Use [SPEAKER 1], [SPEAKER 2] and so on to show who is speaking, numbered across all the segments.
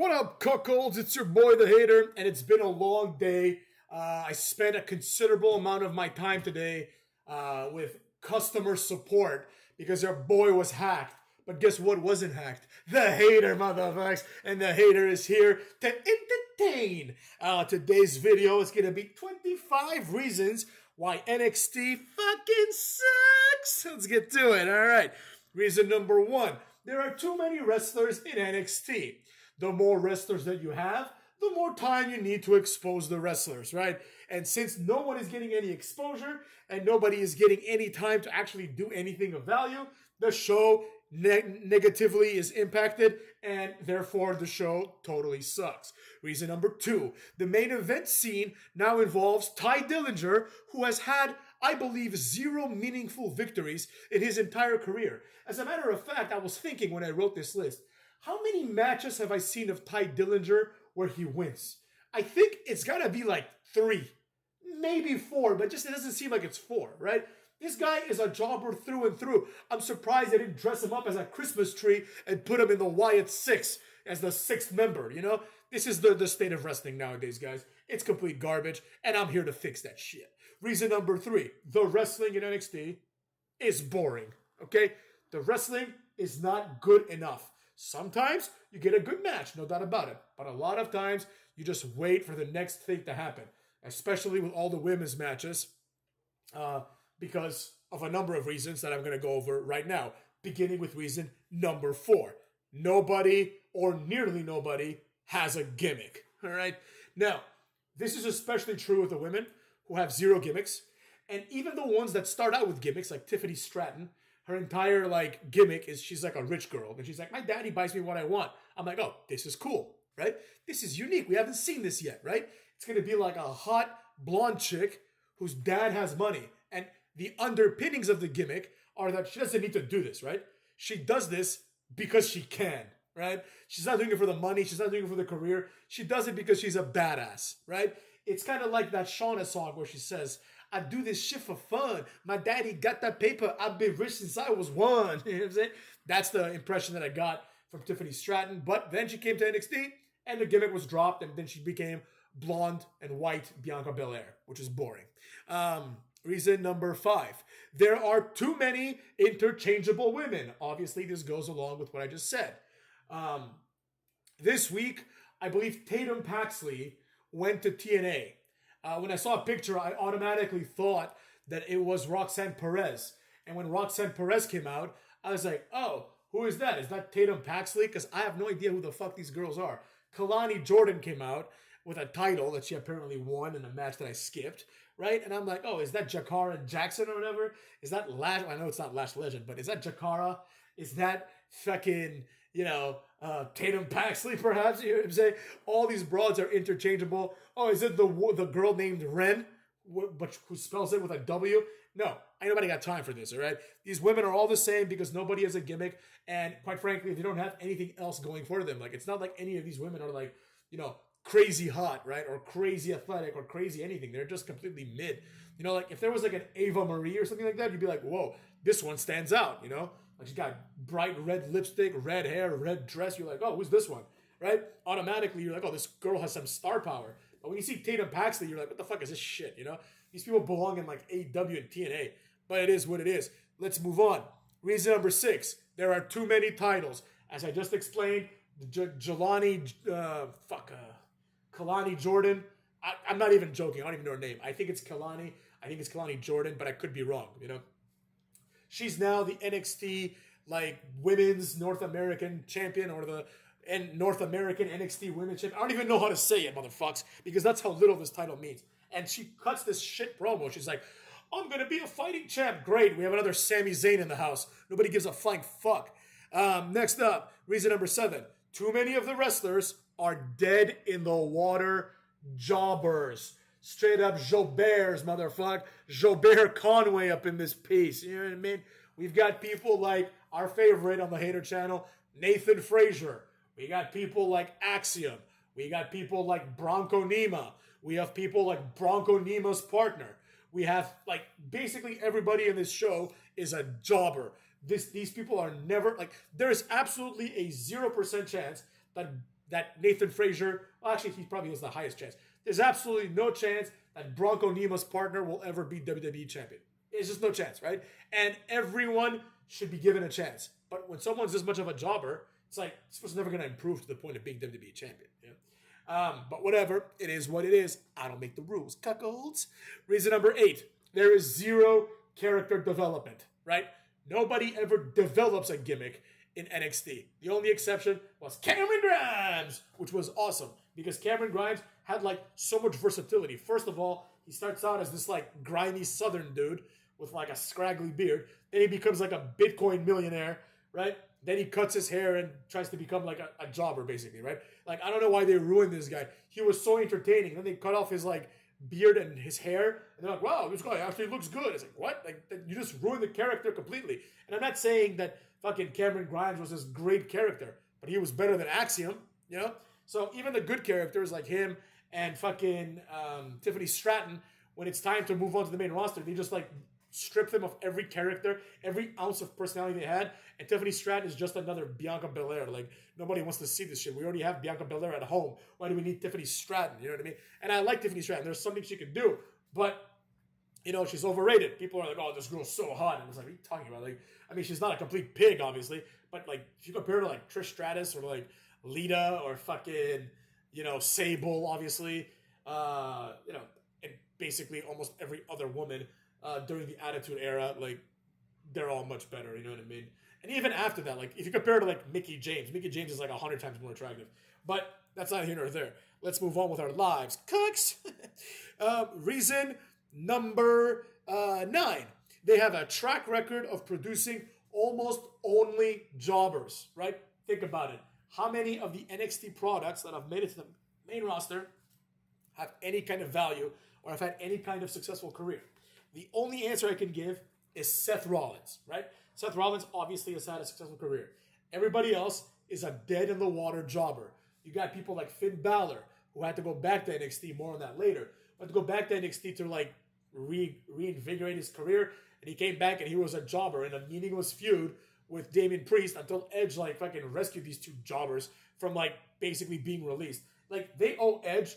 [SPEAKER 1] What up, cuckolds? It's your boy, the hater, and it's been a long day. I spent a considerable amount of my time today with customer support because your boy was hacked. But guess what wasn't hacked? The hater, motherfuckers. And the hater is here to entertain. Today's video is going to be 25 reasons why NXT fucking sucks. Let's get to it. All right. Reason number one. There are too many wrestlers in NXT. The more wrestlers that you have, the more time you need to expose the wrestlers, right? And since no one is getting any exposure and nobody is getting any time to actually do anything of value, the show negatively is impacted, and therefore the show totally sucks. Reason number two, the main event scene now involves Ty Dillinger, who has had, I believe, 0 meaningful victories in his entire career. As a matter of fact, I was thinking when I wrote this list, how many matches have I seen of Ty Dillinger where he wins? I think it's gotta be like 3, maybe 4, but just it doesn't seem like it's 4, right? This guy is a jobber through and through. I'm surprised they didn't dress him up as a Christmas tree and put him in the Wyatt 6 as the 6th member, you know? This is the state of wrestling nowadays, guys. It's complete garbage, and I'm here to fix that shit. Reason number 3, the wrestling in NXT is boring, okay? The wrestling is not good enough. Sometimes you get a good match, no doubt about it. But a lot of times you just wait for the next thing to happen, especially with all the women's matches. Because of a number of reasons that I'm going to go over right now, beginning with reason number 4. Nobody or nearly nobody has a gimmick, all right? Now, this is especially true with the women who have 0 gimmicks, and even the ones that start out with gimmicks, like Tiffany Stratton, her entire, gimmick is she's like a rich girl, and she's like, my daddy buys me what I want. I'm like, oh, this is cool, right? This is unique. We haven't seen this yet, right? It's going to be like a hot blonde chick whose dad has money, and the underpinnings of the gimmick are that she doesn't need to do this, right? She does this because she can, right? She's not doing it for the money. She's not doing it for the career. She does it because she's a badass, right? It's kind of like that Shauna song where she says, I do this shit for fun. My daddy got that paper. I've been rich since I was 1. You know what I'm saying? That's the impression that I got from Tiffany Stratton. But then she came to NXT and the gimmick was dropped, and then she became blonde and white Bianca Belair, which is boring. Reason number 5. There are too many interchangeable women. Obviously, this goes along with what I just said. This week, I believe Tatum Paxley went to TNA. When I saw a picture, I automatically thought that it was Roxanne Perez. And when Roxanne Perez came out, I was like, oh, who is that? Is that Tatum Paxley? Because I have no idea who the fuck these girls are. Kalani Jordan came out with a title that she apparently won in a match that I skipped, right? And I'm like, oh, is that Jakara Jackson or whatever? Is that Lash? I know it's not Lash Legend, but is that Jakara? Is that fucking, Tatum Paxley, perhaps? You know what I'm saying? All these broads are interchangeable. Oh, is it the girl named Ren, but who spells it with a W? No, ain't nobody got time for this, all right? These women are all the same because nobody has a gimmick, and quite frankly, they don't have anything else going for them. Like, it's not like any of these women are like, crazy hot, right? Or crazy athletic or crazy anything. They're just completely mid. Like if there was like an Ava Marie or something like that, you'd be like, whoa, this one stands out, Like she's got bright red lipstick, red hair, red dress. You're like, oh, who's this one, right? Automatically, you're like, oh, this girl has some star power. But when you see Tatum Paxley, you're like, what the fuck is this shit, These people belong in like AEW and TNA. But it is what it is. Let's move on. Reason number 6, there are too many titles. As I just explained, Kalani Jordan. I'm not even joking. I don't even know her name. I think it's Kalani. I think it's Kalani Jordan, but I could be wrong, She's now the NXT, women's North American champion, or the North American NXT women's champion. I don't even know how to say it, motherfucks, because that's how little this title means. And she cuts this shit promo. She's like, I'm going to be a fighting champ. Great. We have another Sami Zayn in the house. Nobody gives a flying fuck. Next up, reason number 7. Too many of the wrestlers are dead in the water jobbers. Straight up Joberts, motherfucker. Jobert Conway up in this piece. You know what I mean? We've got people like our favorite on the Hater channel, Nathan Frazier. We got people like Axiom. We got people like Bronco Nima. We have people like Bronco Nima's partner. We have basically everybody in this show is a jobber. These people are never there's absolutely a 0% chance that that Nathan Frazier, well, actually, he probably has the highest chance. There's absolutely no chance that Bronco Nema's partner will ever be WWE champion. It's just no chance, right? And everyone should be given a chance. But when someone's this much of a jobber, it's like, this was never going to improve to the point of being WWE champion. Yeah? But whatever, it is what it is. I don't make the rules, cuckolds. Reason number 8, there is zero character development, right? Nobody ever develops a gimmick in NXT. The only exception was Cameron Grimes, which was awesome because Cameron Grimes had like so much versatility. First of all, he starts out as this like grimy Southern dude with like a scraggly beard. Then he becomes like a Bitcoin millionaire, right? Then he cuts his hair and tries to become like a jobber, basically, right? Like, I don't know why they ruined this guy. He was so entertaining. Then they cut off his like beard and his hair, and they're like, wow, this guy actually looks good. It's like, what? Like, you just ruined the character completely. And I'm not saying that fucking Cameron Grimes was this great character, but he was better than Axiom, you know? So even the good characters like him and fucking Tiffany Stratton, when it's time to move on to the main roster, they just like strip them of every character, every ounce of personality they had, and Tiffany Stratton is just another Bianca Belair. Like, nobody wants to see this shit. We already have Bianca Belair at home. Why do we need Tiffany Stratton? You know what I mean? And I like Tiffany Stratton. There's something she can do, but, you know, she's overrated. People are like, oh, this girl's so hot. And it's like, what are you talking about? Like, I mean, she's not a complete pig, obviously, but, like, if you compare her to, like, Trish Stratus or, like, Lita or fucking, you know, Sable, obviously, you know, and basically almost every other woman during the Attitude Era, like, they're all much better, you know what I mean? And even after that, like, if you compare it to, like, Mickie James is, like, 100 times more attractive. But that's not here nor there. Let's move on with our lives. Cooks! Reason number 9. They have a track record of producing almost only jobbers, right? Think about it. How many of the NXT products that have made it to the main roster have any kind of value or have had any kind of successful career? The only answer I can give is Seth Rollins, right? Seth Rollins obviously has had a successful career. Everybody else is a dead-in-the-water jobber. You got people like Finn Balor, who had to go back to NXT, more on that later, but to go back to NXT to like reinvigorate his career, and he came back and he was a jobber in a meaningless feud with Damian Priest until Edge like fucking rescued these two jobbers from like basically being released. Like, they owe Edge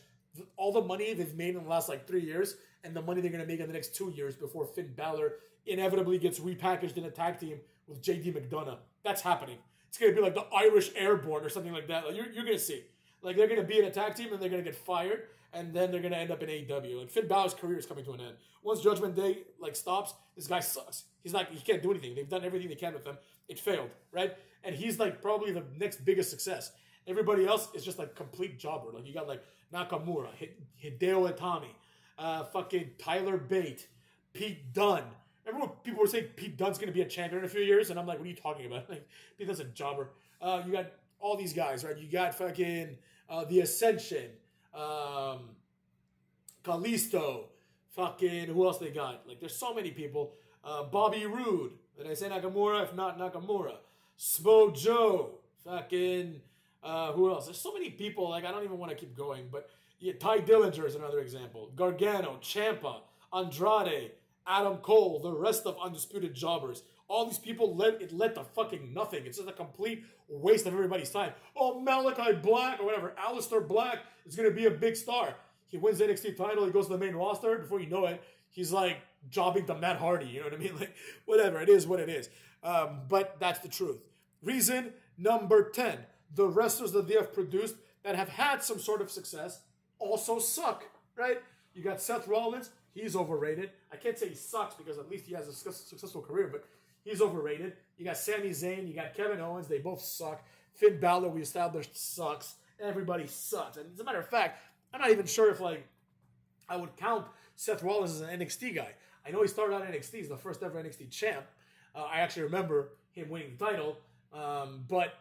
[SPEAKER 1] all the money they've made in the last like 3 years and the money they're going to make in the next 2 years before Finn Balor inevitably gets repackaged in a tag team with JD McDonough. That's happening. It's going to be like the Irish Airborne or something like that. Like, you're going to see. Like, they're going to be in a tag team and they're going to get fired, and then they're going to end up in AEW. Like, Finn Balor's career is coming to an end. Once Judgment Day like stops, this guy sucks. He can't do anything. They've done everything they can with him. It failed, right? And he's like probably the next biggest success. Everybody else is just like complete jobber. Like, you got like Nakamura, Hideo Itami, fucking Tyler Bate, Pete Dunne. Remember when people were saying Pete Dunne's going to be a champion in a few years? And I'm like, what are you talking about? Like, Pete Dunne's a jobber. You got all these guys, right? You got fucking The Ascension, Kalisto, fucking, who else they got? Like, there's so many people. Bobby Roode. Did I say Nakamura? If not, Nakamura. Smo Joe. Fucking, who else? There's so many people, like, I don't even want to keep going, but yeah, Ty Dillinger is another example. Gargano, Ciampa, Andrade, Adam Cole, the rest of Undisputed Jobbers. All these people led to fucking nothing. It's just a complete waste of everybody's time. Oh, Malachi Black or whatever, Aleister Black is going to be a big star. He wins the NXT title, he goes to the main roster. Before you know it, he's like jobbing to Matt Hardy. You know what I mean? Like, whatever, it is what it is. But that's the truth. Reason number 10. The wrestlers that they have produced that have had some sort of success also suck, right? You got Seth Rollins. He's overrated. I can't say he sucks because at least he has a successful career, but he's overrated. You got Sami Zayn. You got Kevin Owens. They both suck. Finn Balor, we established, sucks. Everybody sucks. And as a matter of fact, I'm not even sure if, like, I would count Seth Rollins as an NXT guy. I know he started out in NXT. He's the first ever NXT champ. I actually remember him winning the title. But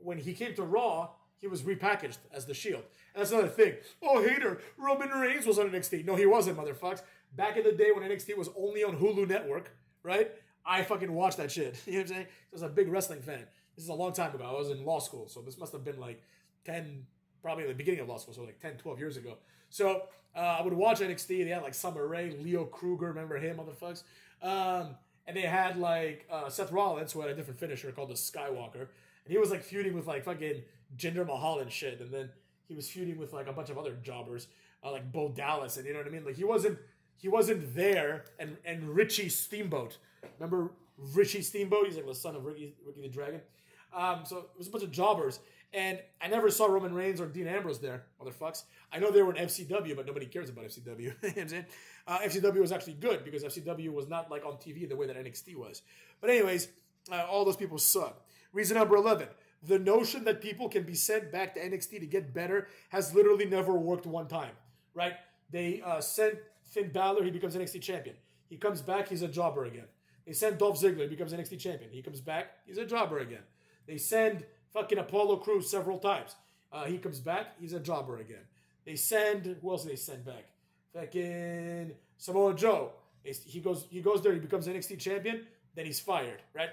[SPEAKER 1] when he came to Raw, he was repackaged as the Shield. And that's another thing. Oh, hater, Roman Reigns was on NXT. No, he wasn't, motherfuckers. Back in the day when NXT was only on Hulu Network, right? I fucking watched that shit. You know what I'm saying? I was a big wrestling fan. This is a long time ago. I was in law school, so this must have been like 10, probably the beginning of law school, so like 10, 12 years ago. So I would watch NXT. They had like Summer Rae, Leo Kruger, remember him, motherfuckers? And they had like Seth Rollins, who had a different finisher called the Skywalker. And he was like feuding with like fucking Jinder Mahal and shit, and then he was feuding with like a bunch of other jobbers, like Bo Dallas, and you know what I mean. Like he wasn't there, and Richie Steamboat. Remember Richie Steamboat? He's like the son of Ricky the Dragon. So it was a bunch of jobbers, and I never saw Roman Reigns or Dean Ambrose there, motherfucks. I know they were in FCW, but nobody cares about FCW. You know what I'm saying? FCW was actually good because FCW was not like on TV the way that NXT was. But anyways, all those people suck. Reason number 11. The notion that people can be sent back to NXT to get better has literally never worked one time, right? They sent Finn Balor, he becomes NXT champion. He comes back, he's a jobber again. They send Dolph Ziggler, he becomes NXT champion. He comes back, he's a jobber again. They send fucking Apollo Crews several times. He comes back, he's a jobber again. They send, who else do they send back? Fucking Samoa Joe. He goes there, he becomes NXT champion, then he's fired, right?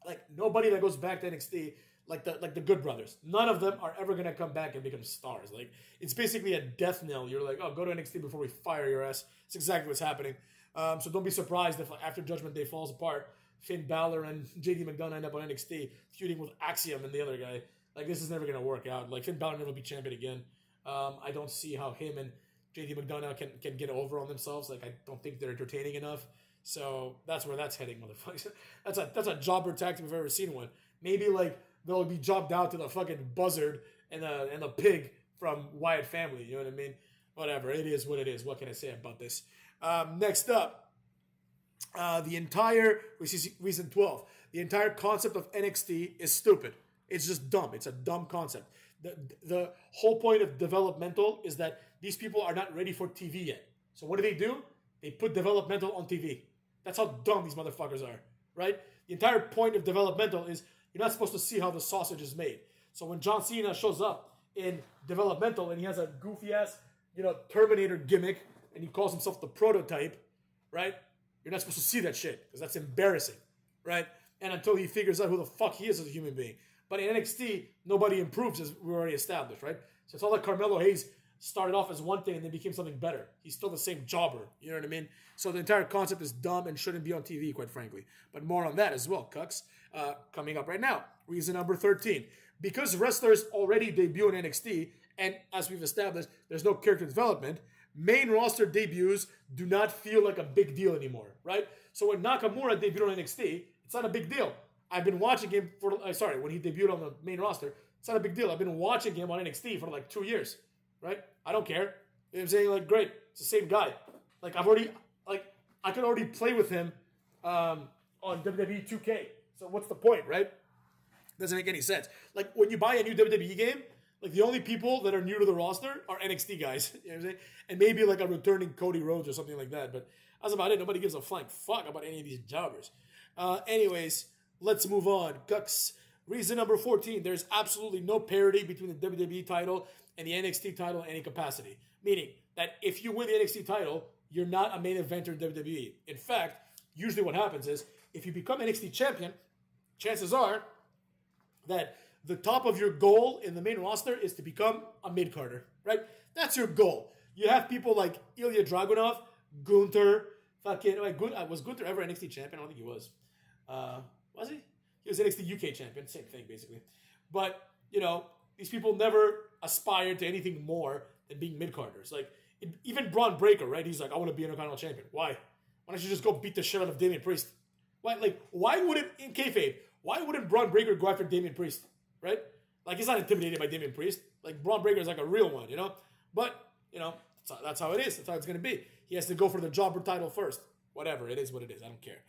[SPEAKER 1] Like nobody that goes back to NXT, like the Good Brothers, none of them are ever gonna come back and become stars. Like it's basically a death knell. You're like, oh, go to NXT before we fire your ass. It's exactly what's happening. So don't be surprised if after Judgment Day falls apart, Finn Balor and JD McDonough end up on NXT feuding with Axiom and the other guy. Like this is never gonna work out. Like Finn Balor never will be champion again. I don't see how him and JD McDonough can get over on themselves. Like I don't think they're entertaining enough. So that's where that's heading, motherfuckers. That's a jobber tactic if I've ever seen one. Maybe like they'll be jobbed out to the fucking buzzard and the pig from Wyatt family. You know what I mean? Whatever. It is what it is. What can I say about this? Next up, the entire reason 12. The entire concept of NXT is stupid. It's just dumb. It's a dumb concept. The whole point of developmental is that these people are not ready for TV yet. So what do? They put developmental on TV. That's how dumb these motherfuckers are, right? The entire point of developmental is you're not supposed to see how the sausage is made. So when John Cena shows up in developmental and he has a goofy ass, Terminator gimmick and he calls himself the prototype, right? You're not supposed to see that shit because that's embarrassing, right? And until he figures out who the fuck he is as a human being. But in NXT, nobody improves as we already established, right? So it's all like Carmelo Hayes started off as one thing and then became something better. He's still the same jobber. You know what I mean? So the entire concept is dumb and shouldn't be on TV, quite frankly. But more on that as well, cucks. Coming up right now. Reason number 13. Because wrestlers already debut in NXT, and as we've established, there's no character development, main roster debuts do not feel like a big deal anymore, right? So when Nakamura debuted on NXT, it's not a big deal. I've been watching him when he debuted on the main roster, it's not a big deal. I've been watching him on NXT for like 2 years. Right? I don't care. You know what I'm saying? Like, great. It's the same guy. Like, I could already play with him on WWE 2K. So what's the point, right? Doesn't make any sense. Like, when you buy a new WWE game, like, the only people that are new to the roster are NXT guys. You know what I'm saying? And maybe, like, a returning Cody Rhodes or something like that. But that's about it. Nobody gives a flying fuck about any of these jobbers. Anyways, let's move on. Gucks. Reason number 14. There's absolutely no parity between the WWE title and the NXT title in any capacity. Meaning that if you win the NXT title, you're not a main eventer in WWE. In fact, usually what happens is if you become NXT champion, chances are that the top of your goal in the main roster is to become a mid-carder, right? That's your goal. You have people like Ilya Dragunov, Gunther, was Gunther ever NXT champion? I don't think he was. Was he? He was NXT UK champion. Same thing, basically. But, these people never aspire to anything more than being mid-carders. Like, even Braun Breaker, right? He's like, I want to be an Intercontinental champion. Why? Why don't you just go beat the shit out of Damian Priest? Why wouldn't, in kayfabe, why wouldn't Braun Breaker go after Damian Priest, right? Like, he's not intimidated by Damian Priest. Like, Braun Breaker is like a real one, But, that's how it is. That's how it's going to be. He has to go for the jobber title first. Whatever. It is what it is. I don't care.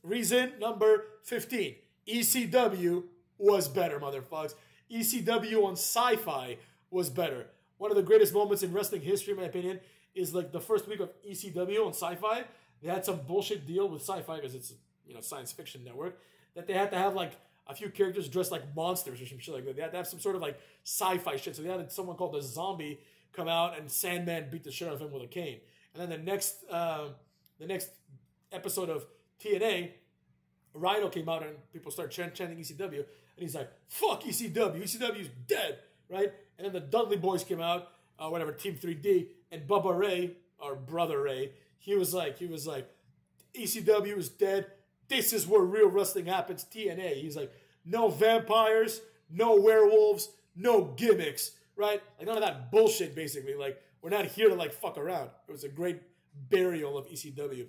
[SPEAKER 1] Reason number 15. ECW was better, motherfuckers. ECW on Sci-Fi was better. One of the greatest moments in wrestling history, in my opinion, is like the first week of ECW on Sci-Fi. They had some bullshit deal with Sci-Fi because it's science fiction network that they had to have like a few characters dressed like monsters or some shit like that. They had to have some sort of like sci-fi shit. So they had someone called the Zombie come out and Sandman beat the shit out of him with a cane. And then the next episode of TNA, Rhino came out and people started chanting ECW. And he's like, fuck ECW. ECW's dead, right? And then the Dudley Boys came out, Team 3D. And Bubba Ray, or Brother Ray, he was like, ECW is dead. This is where real wrestling happens, TNA. He's like, no vampires, no werewolves, no gimmicks, right? Like none of that bullshit, basically. Like, we're not here to like fuck around. It was a great burial of ECW.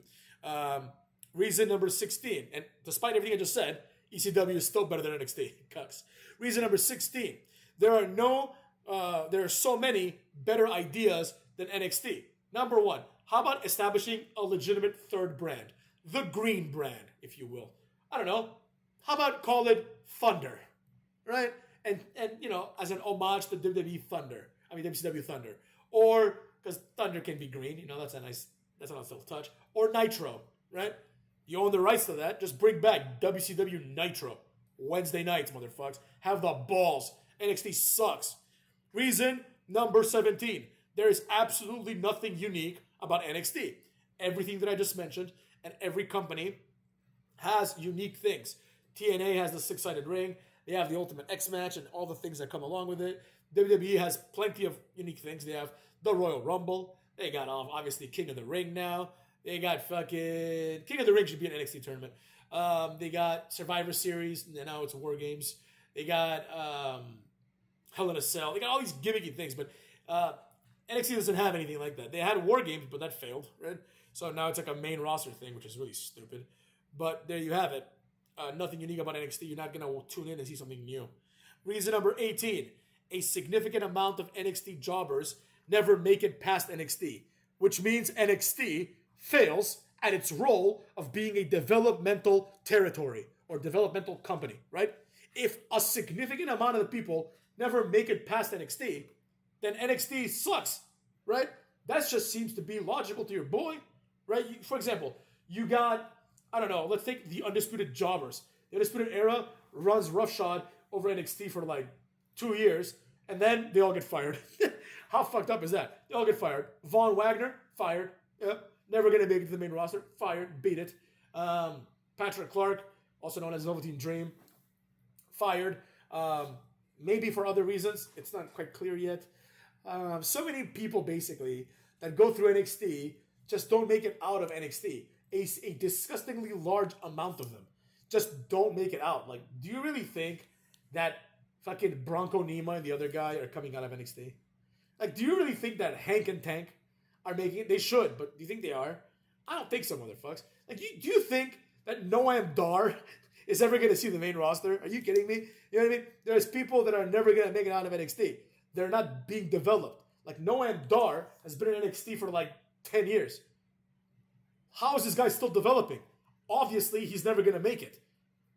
[SPEAKER 1] Reason number 16, and despite everything I just said, ECW is still better than NXT. Cucks. Reason number 16, there are so many better ideas than NXT. Number one, how about establishing a legitimate third brand? The green brand, if you will. I don't know. How about call it Thunder, right? And you know, as an homage to WCW Thunder. Or, because Thunder can be green, you know, that's a nice little touch. Or Nitro, right? You own the rights to that. Just bring back WCW Nitro. Wednesday nights, motherfuckers. Have the balls. NXT sucks. Reason number 17. There is absolutely nothing unique about NXT. Everything that I just mentioned, and every company has unique things. TNA has the six-sided ring. They have the Ultimate X match and all the things that come along with it. WWE has plenty of unique things. They have the Royal Rumble. They got obviously King of the Ring now. They got fucking King of the Ring should be an NXT tournament. They got Survivor Series, and now it's War Games. They got Hell in a Cell. They got all these gimmicky things, but NXT doesn't have anything like that. They had War Games, but that failed, right? So now it's like a main roster thing, which is really stupid. But there you have it. Nothing unique about NXT. You're not going to tune in and see something new. Reason number 18. A significant amount of NXT jobbers never make it past NXT, which means NXT fails at its role of being a developmental territory or developmental company, right? If a significant amount of the people never make it past NXT, then NXT sucks, right? That just seems to be logical to your boy, right? For example, you got, I don't know, let's take the Undisputed Jobbers. The Undisputed Era runs roughshod over NXT for like 2 years, and then they all get fired. How fucked up is that? They all get fired. Von Wagner, fired. Yep. Never going to make it to the main roster. Fired. Beat it. Patrick Clark, also known as Velveteen Dream, fired. Maybe for other reasons. It's not quite clear yet. So many people, basically, that go through NXT just don't make it out of NXT. A disgustingly large amount of them just don't make it out. Like, do you really think that fucking Bronco Nima and the other guy are coming out of NXT? Like, do you really think that Hank and Tank are making it? They should, but do you think they are? I don't think so, motherfuckers. Like, do you think that Noam Dar is ever going to see the main roster? Are you kidding me? You know what I mean? There's people that are never going to make it out of NXT. They're not being developed. Like, Noam Dar has been in NXT for like 10 years. How is this guy still developing? Obviously, he's never going to make it.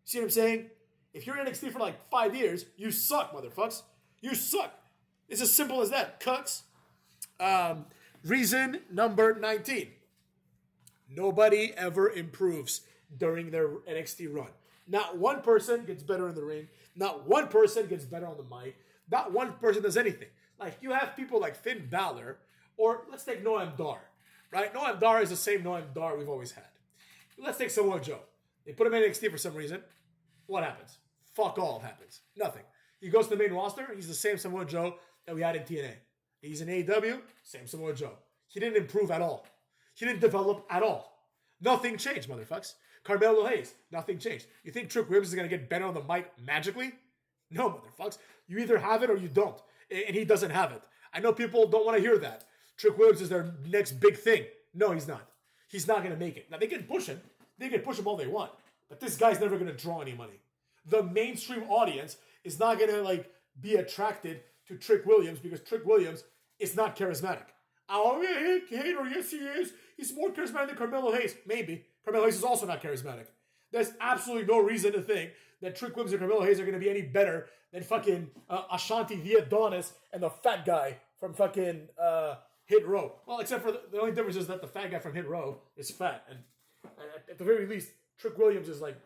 [SPEAKER 1] See what I'm saying? If you're in NXT for like 5 years, you suck, motherfuckers. You suck. It's as simple as that, cucks. Reason number 19. Nobody ever improves during their NXT run. Not one person gets better in the ring. Not one person gets better on the mic. Not one person does anything. Like, you have people like Finn Balor, or let's take Noam Dar, right? Noam Dar is the same Noam Dar we've always had. Let's take Samoa Joe. They put him in NXT for some reason. What happens? Fuck all happens. Nothing. He goes to the main roster. He's the same Samoa Joe that we had in TNA. He's in AEW. Same Samoa Joe. He didn't improve at all. He didn't develop at all. Nothing changed, motherfuckers. Carmelo Hayes. Nothing changed. You think Trick Williams is going to get better on the mic magically? No, motherfuckers. You either have it or you don't. And he doesn't have it. I know people don't want to hear that. Trick Williams is their next big thing. No, he's not. He's not going to make it. Now, they can push him. They can push him all they want. But this guy's never going to draw any money. The mainstream audience is not going to like be attracted to Trick Williams because Trick Williams is not charismatic. Oh, yeah, hater, yes he is. He's more charismatic than Carmelo Hayes. Maybe. Carmelo Hayes is also not charismatic. There's absolutely no reason to think that Trick Williams and Carmelo Hayes are going to be any better than fucking Ashanti Villadanis and the fat guy from fucking Hit Row. Well, except for the only difference is that the fat guy from Hit Row is fat. And at the very least, Trick Williams is like,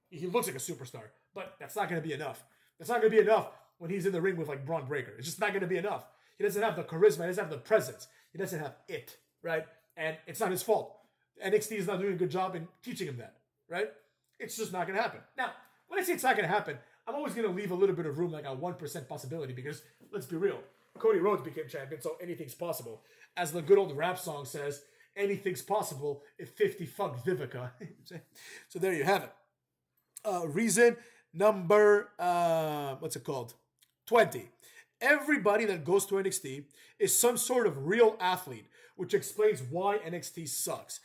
[SPEAKER 1] he looks like a superstar. But that's not going to be enough. That's not going to be enough when he's in the ring with like Braun Breaker. It's just not going to be enough. He doesn't have the charisma. He doesn't have the presence. He doesn't have it, right? And it's not his fault. NXT is not doing a good job in teaching him that, right? It's just not going to happen. Now, when I say it's not going to happen, I'm always going to leave a little bit of room, like a 1% possibility, because let's be real. Cody Rhodes became champion, so anything's possible. As the good old rap song says, anything's possible if 50 fucked Vivica. So there you have it. Reason number, what's it called? 20. Everybody that goes to NXT is some sort of real athlete, which explains why NXT sucks.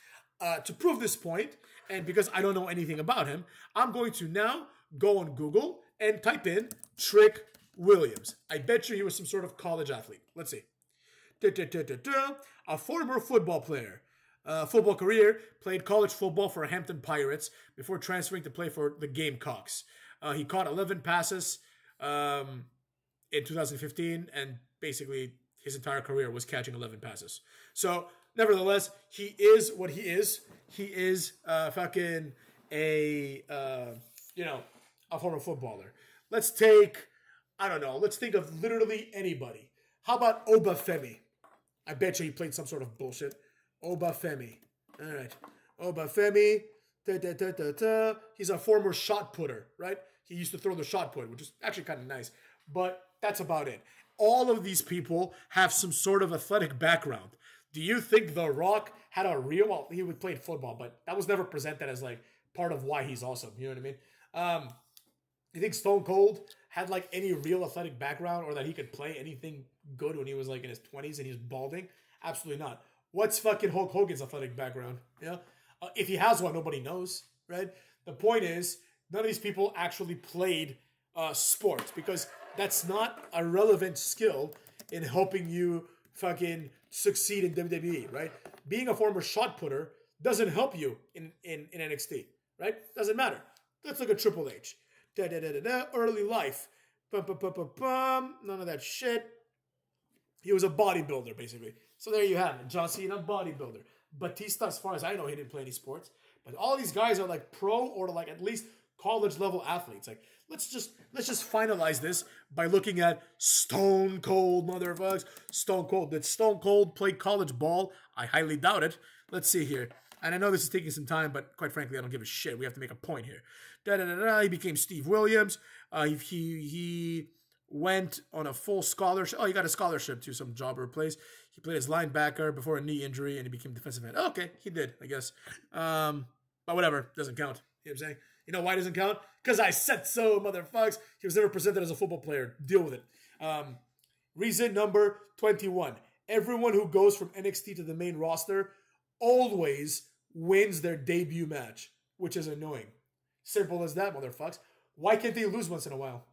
[SPEAKER 1] To prove this point, and because I don't know anything about him, I'm going to now go on Google and type in Trick Williams. I bet you he was some sort of college athlete. Let's see. A former football player. Football career, played college football for Hampton Pirates before transferring to play for the Gamecocks. He caught 11 passes in 2015, and basically his entire career was catching 11 passes. So, nevertheless, he is what he is. He is fucking a former footballer. Let's think of literally anybody. How about Obafemi? I bet you he played some sort of bullshit. Obafemi. All right. Obafemi. He's a former shot putter, right? He used to throw the shot put, which is actually kind of nice. But that's about it. All of these people have some sort of athletic background. Do you think The Rock had a real... Well, he would play football, but that was never presented as, like, part of why he's awesome. You know what I mean? You think Stone Cold had, like, any real athletic background, or that he could play anything good when he was, like, in his 20s and he was balding? Absolutely not. What's fucking Hulk Hogan's athletic background? You know? If he has one, nobody knows, right? The point is, none of these people actually played sports, because that's not a relevant skill in helping you fucking succeed in WWE, right? Being a former shot putter doesn't help you in NXT, right? Doesn't matter. Let's look at Triple H. Early life. None of that shit. He was a bodybuilder, basically. So there you have it. John Cena, bodybuilder. Batista, as far as I know, he didn't play any sports. But all these guys are like pro or like at least college level athletes. Like, let's just finalize this by looking at Stone Cold, motherfuckers. Stone Cold. Did Stone Cold play college ball? I highly doubt it. Let's see here. And I know this is taking some time, but quite frankly, I don't give a shit. We have to make a point here. He became Steve Williams. He went on a full scholarship. Oh, he got a scholarship to some job or place. He played as linebacker before a knee injury, and he became defensive end. Okay, he did, I guess. But whatever, doesn't count. You know what I'm saying? You know why it doesn't count? Because I said so, motherfucks. He was never presented as a football player. Deal with it. Reason number 21. Everyone who goes from NXT to the main roster always wins their debut match, which is annoying. Simple as that, motherfucks. Why can't they lose once in a while?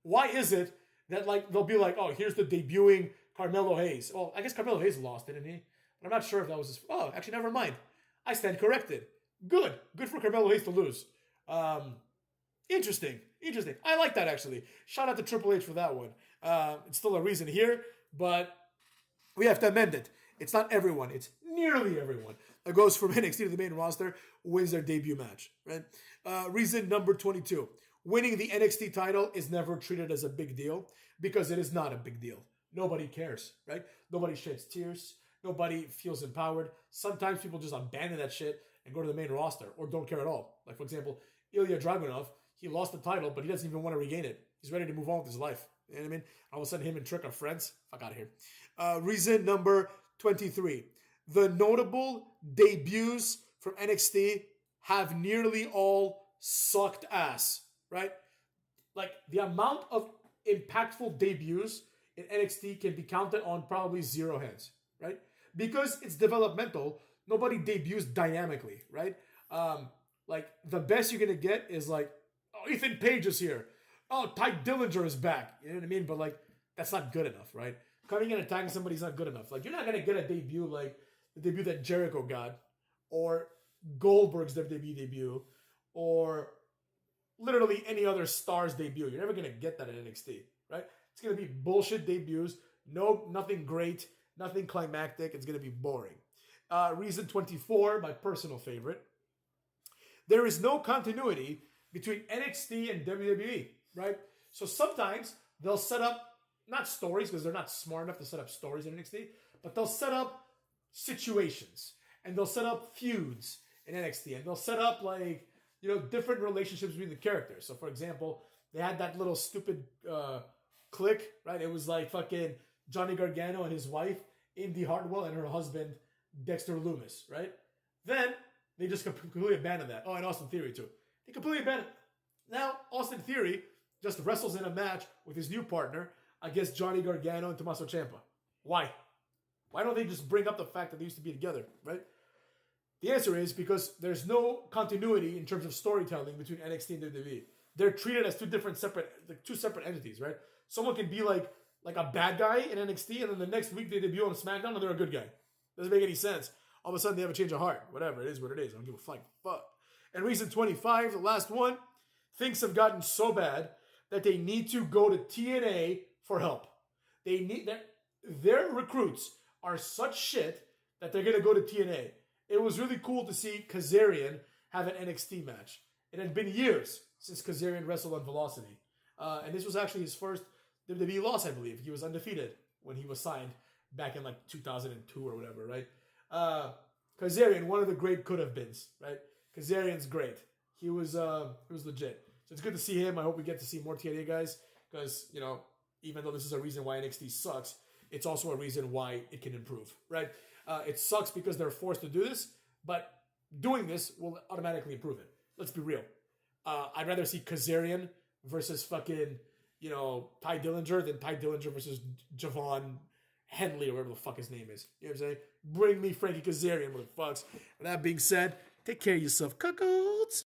[SPEAKER 1] Why is it that, like, they'll be like, oh, here's the debuting Carmelo Hayes. Well, I guess Carmelo Hayes lost, didn't he? But I'm not sure if that was his... Oh, actually, never mind. I stand corrected. Good for Carmelo Hayes to lose. Interesting. I like that, actually. Shout out to Triple H for that one. It's still a reason here, but we have to amend it. It's not everyone. It's nearly everyone that goes from NXT to the main roster wins their debut match, right? Reason number 22. Winning the NXT title is never treated as a big deal because it is not a big deal. Nobody cares, right? Nobody sheds tears. Nobody feels empowered. Sometimes people just abandon that shit and go to the main roster or don't care at all. Like, for example, Ilya Dragunov, he lost the title, but he doesn't even want to regain it. He's ready to move on with his life. You know what I mean? All of a sudden, him and Trick are friends. Fuck out of here. Reason number 23. The notable debuts from NXT have nearly all sucked ass, right? Like, the amount of impactful debuts in NXT can be counted on probably 0 hands, right? Because it's developmental, nobody debuts dynamically, right? Like, the best you're going to get is like, oh, Ethan Page is here. Oh, Ty Dillinger is back. You know what I mean? But, like, that's not good enough, right? Coming in and attacking somebody's not good enough. Like, you're not going to get a debut like the debut that Jericho got, or Goldberg's WWE debut, or literally any other star's debut. You're never going to get that at NXT, right? It's going to be bullshit debuts. Nothing great, nothing climactic. It's going to be boring. Reason 24, my personal favorite. There is no continuity between NXT and WWE, right? So sometimes they'll set up, not stories, because they're not smart enough to set up stories in NXT, but they'll set up situations, and they'll set up feuds in NXT, and they'll set up, like, you know, different relationships between the characters. So, for example, they had that little stupid clique, right? It was like fucking Johnny Gargano and his wife, Indy Hartwell, and her husband, Dexter Loomis, right? Then they just completely abandoned that. Oh, and Austin Theory, too. They completely abandoned. Now, Austin Theory just wrestles in a match with his new partner against Johnny Gargano and Tommaso Ciampa. Why? Why don't they just bring up the fact that they used to be together, right? The answer is because there's no continuity in terms of storytelling between NXT and WWE. They're treated as two separate entities, right? Someone can be like a bad guy in NXT, and then the next week they debut on SmackDown and they're a good guy. Doesn't make any sense. All of a sudden they have a change of heart. Whatever, it is what it is. I don't give a flying fuck. And Reason 25, the last one, things have gotten so bad that they need to go to TNA for help. They need their recruits are such shit that they're gonna go to TNA. It was really cool to see Kazarian have an NXT match. It had been years since Kazarian wrestled on Velocity. And this was actually his first WWE loss, I believe. He was undefeated when he was signed back in like 2002 or whatever, right? Kazarian, one of the great could-have-beens, right? Kazarian's great. He was legit. So it's good to see him. I hope we get to see more TNA guys because, you know, even though this is a reason why NXT sucks, it's also a reason why it can improve, right? It sucks because they're forced to do this, but doing this will automatically improve it. Let's be real. I'd rather see Kazarian versus fucking, you know, Ty Dillinger than Ty Dillinger versus Javon Henley or whatever the fuck his name is. You know what I'm saying? Bring me Frankie Kazarian, motherfuckers. With that being said, take care of yourself, cuckolds.